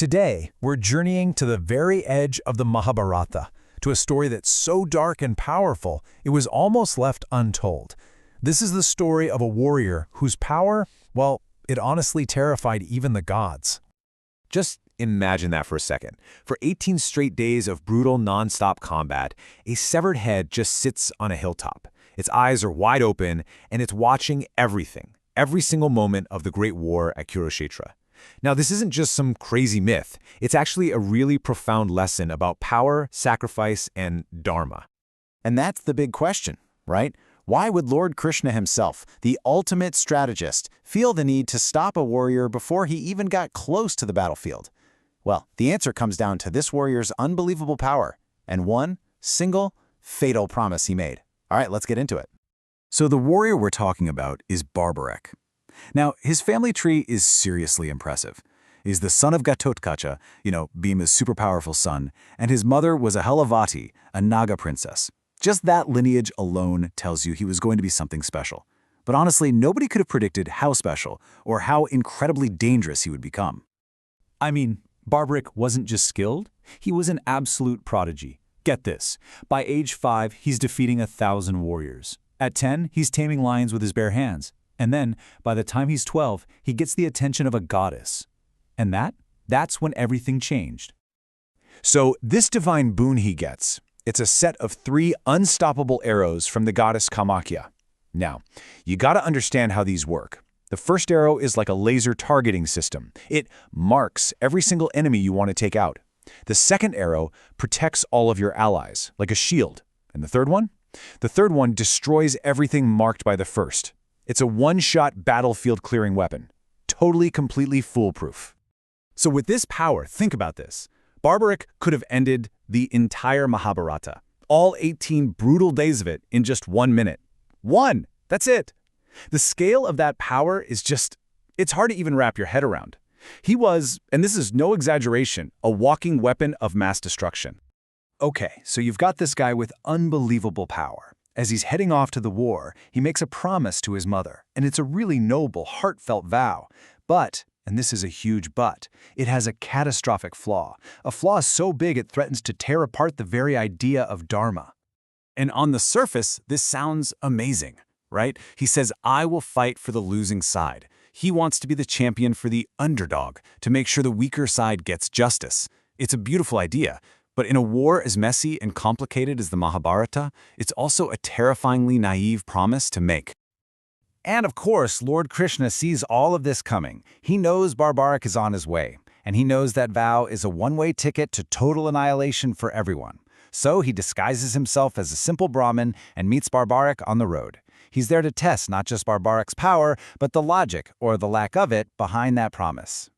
Today, we're journeying to the very edge of the Mahabharata, to a story that's so dark and powerful, it was almost left untold. This is the story of a warrior whose power, well, it honestly terrified even the gods. Just imagine that for a second. For 18 straight days of brutal, non-stop combat, a severed head just sits on a hilltop. Its eyes are wide open, and it's watching everything, every single moment of the Great War at Kurukshetra. Now, this isn't just some crazy myth. It's actually a really profound lesson about power, sacrifice, and Dharma. And that's the big question, right? Why would Lord Krishna himself, the ultimate strategist, feel the need to stop a warrior before he even got close to the battlefield? Well, the answer comes down to this warrior's unbelievable power and one single, fatal promise he made. All right, let's get into it. So the warrior we're talking about is Barbarik. Now, his family tree is seriously impressive. He's the son of Ghatotkacha, Bhima's super powerful son, and his mother was a Helavati, a Naga princess. Just that lineage alone tells you he was going to be something special. But honestly, nobody could have predicted how special or how incredibly dangerous he would become. I mean, Barbarik wasn't just skilled, he was an absolute prodigy. Get this, by age 5, he's defeating 1,000 warriors. At 10, he's taming lions with his bare hands. And then, by the time he's 12, he gets the attention of a goddess. And that's when everything changed. So this divine boon he gets, it's a set of 3 unstoppable arrows from the goddess Kamakhya. Now, you gotta understand how these work. The first arrow is like a laser targeting system. It marks every single enemy you want to take out. The second arrow protects all of your allies, like a shield. And the third one? The third one destroys everything marked by the first. It's a one-shot battlefield-clearing weapon. Totally, completely foolproof. So with this power, think about this. Barbarik could have ended the entire Mahabharata, all 18 brutal days of it, in just 1 minute. One! That's it! The scale of that power is it's hard to even wrap your head around. He was, and this is no exaggeration, a walking weapon of mass destruction. Okay, so you've got this guy with unbelievable power. As he's heading off to the war, he makes a promise to his mother, and it's a really noble, heartfelt vow. But, and this is a huge but, it has a catastrophic flaw. A flaw so big it threatens to tear apart the very idea of Dharma. And on the surface, this sounds amazing, right? He says, I will fight for the losing side. He wants to be the champion for the underdog, to make sure the weaker side gets justice. It's a beautiful idea. But in a war as messy and complicated as the Mahabharata, it's also a terrifyingly naive promise to make. And of course, Lord Krishna sees all of this coming. He knows Barbarik is on his way, and he knows that vow is a one-way ticket to total annihilation for everyone. So he disguises himself as a simple Brahmin and meets Barbarik on the road. He's there to test not just Barbarik's power, but the logic, or the lack of it, behind that promise.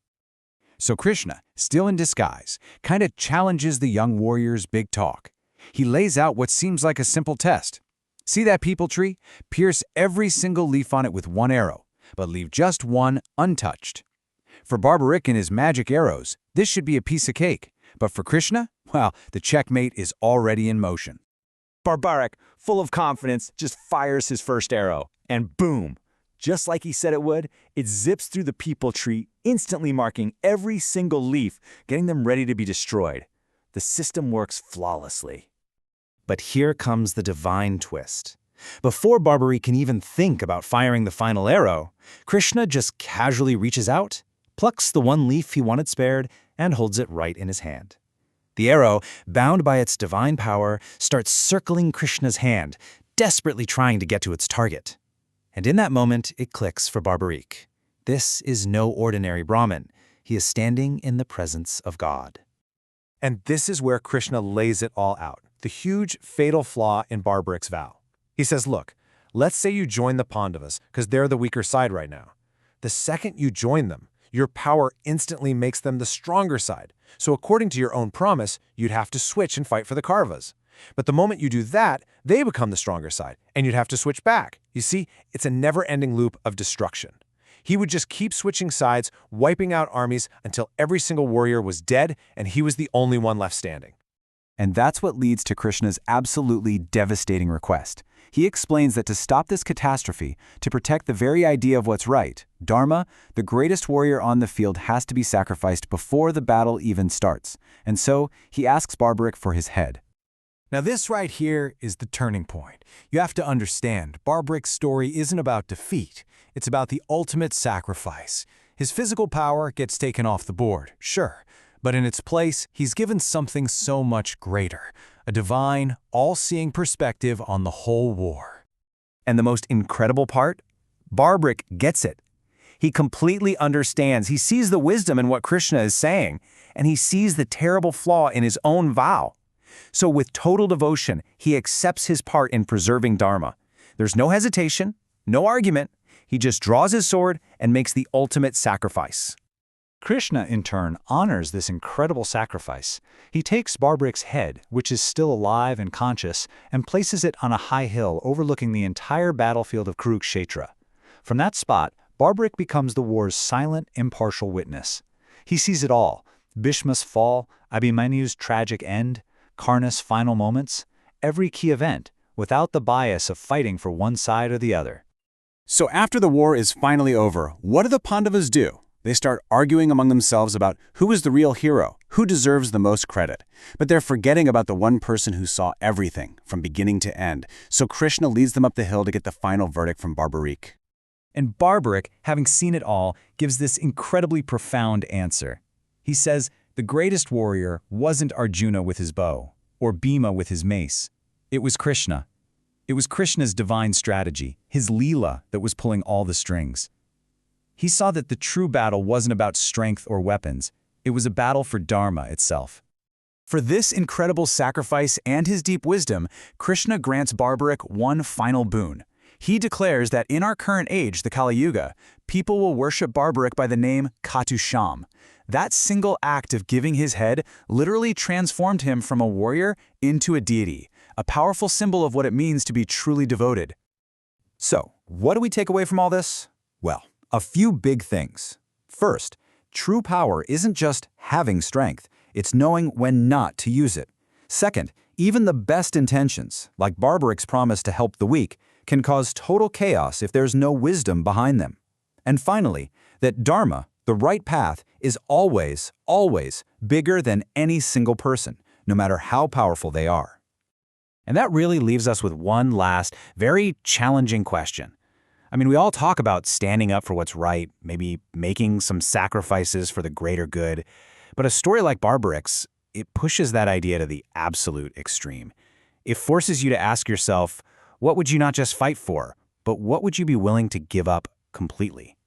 So Krishna, still in disguise, kind of challenges the young warrior's big talk. He lays out what seems like a simple test. See that peepal tree? Pierce every single leaf on it with 1 arrow, but leave just 1 untouched. For Barbarik and his magic arrows, this should be a piece of cake. But for Krishna, well, the checkmate is already in motion. Barbarik, full of confidence, just fires his first arrow, and boom! Just like he said it would, it zips through the peepal tree, instantly marking every single leaf, getting them ready to be destroyed. The system works flawlessly. But here comes the divine twist. Before Barbarik can even think about firing the final arrow, Krishna just casually reaches out, plucks the 1 leaf he wanted spared, and holds it right in his hand. The arrow, bound by its divine power, starts circling Krishna's hand, desperately trying to get to its target. And in that moment, it clicks for Barbarik. This is no ordinary Brahmin. He is standing in the presence of God. And this is where Krishna lays it all out, the huge, fatal flaw in Barbarik's vow. He says, look, let's say you join the Pandavas, because they're the weaker side right now. The second you join them, your power instantly makes them the stronger side. So according to your own promise, you'd have to switch and fight for the Kauravas. But the moment you do that, they become the stronger side, and you'd have to switch back. You see, it's a never-ending loop of destruction. He would just keep switching sides, wiping out armies until every single warrior was dead and he was the only one left standing. And that's what leads to Krishna's absolutely devastating request. He explains that to stop this catastrophe, to protect the very idea of what's right, Dharma, the greatest warrior on the field, has to be sacrificed before the battle even starts. And so, he asks Barbarik for his head. Now this right here is the turning point. You have to understand, Barbarik's story isn't about defeat. It's about the ultimate sacrifice. His physical power gets taken off the board, sure, but in its place, he's given something so much greater, a divine, all-seeing perspective on the whole war. And the most incredible part? Barbarik gets it. He completely understands. He sees the wisdom in what Krishna is saying, and he sees the terrible flaw in his own vow. So with total devotion, he accepts his part in preserving Dharma. There's no hesitation, no argument. He just draws his sword and makes the ultimate sacrifice. Krishna, in turn, honors this incredible sacrifice. He takes Barbarik's head, which is still alive and conscious, and places it on a high hill overlooking the entire battlefield of Kurukshetra. From that spot, Barbarik becomes the war's silent, impartial witness. He sees it all: Bhishma's fall, Abhimanyu's tragic end, Karna's final moments, every key event, without the bias of fighting for one side or the other. So after the war is finally over, what do the Pandavas do? They start arguing among themselves about who is the real hero, who deserves the most credit. But they're forgetting about the one person who saw everything, from beginning to end. So Krishna leads them up the hill to get the final verdict from Barbarik. And Barbarik, having seen it all, gives this incredibly profound answer. He says, the greatest warrior wasn't Arjuna with his bow, or Bhima with his mace. It was Krishna. It was Krishna's divine strategy, his Leela, that was pulling all the strings. He saw that the true battle wasn't about strength or weapons. It was a battle for Dharma itself. For this incredible sacrifice and his deep wisdom, Krishna grants Barbarik one final boon. He declares that in our current age, the Kali Yuga, people will worship Barbarik by the name Khatu Shyam. That single act of giving his head literally transformed him from a warrior into a deity, a powerful symbol of what it means to be truly devoted. So, what do we take away from all this? Well, a few big things. First, true power isn't just having strength, it's knowing when not to use it. Second, even the best intentions, like Barbarik's promise to help the weak, can cause total chaos if there's no wisdom behind them. And finally, that Dharma, the right path, is always, always bigger than any single person, no matter how powerful they are. And that really leaves us with one last, very challenging question. I mean, we all talk about standing up for what's right, maybe making some sacrifices for the greater good, but a story like Barbarik's, it pushes that idea to the absolute extreme. It forces you to ask yourself, what would you not just fight for, but what would you be willing to give up completely?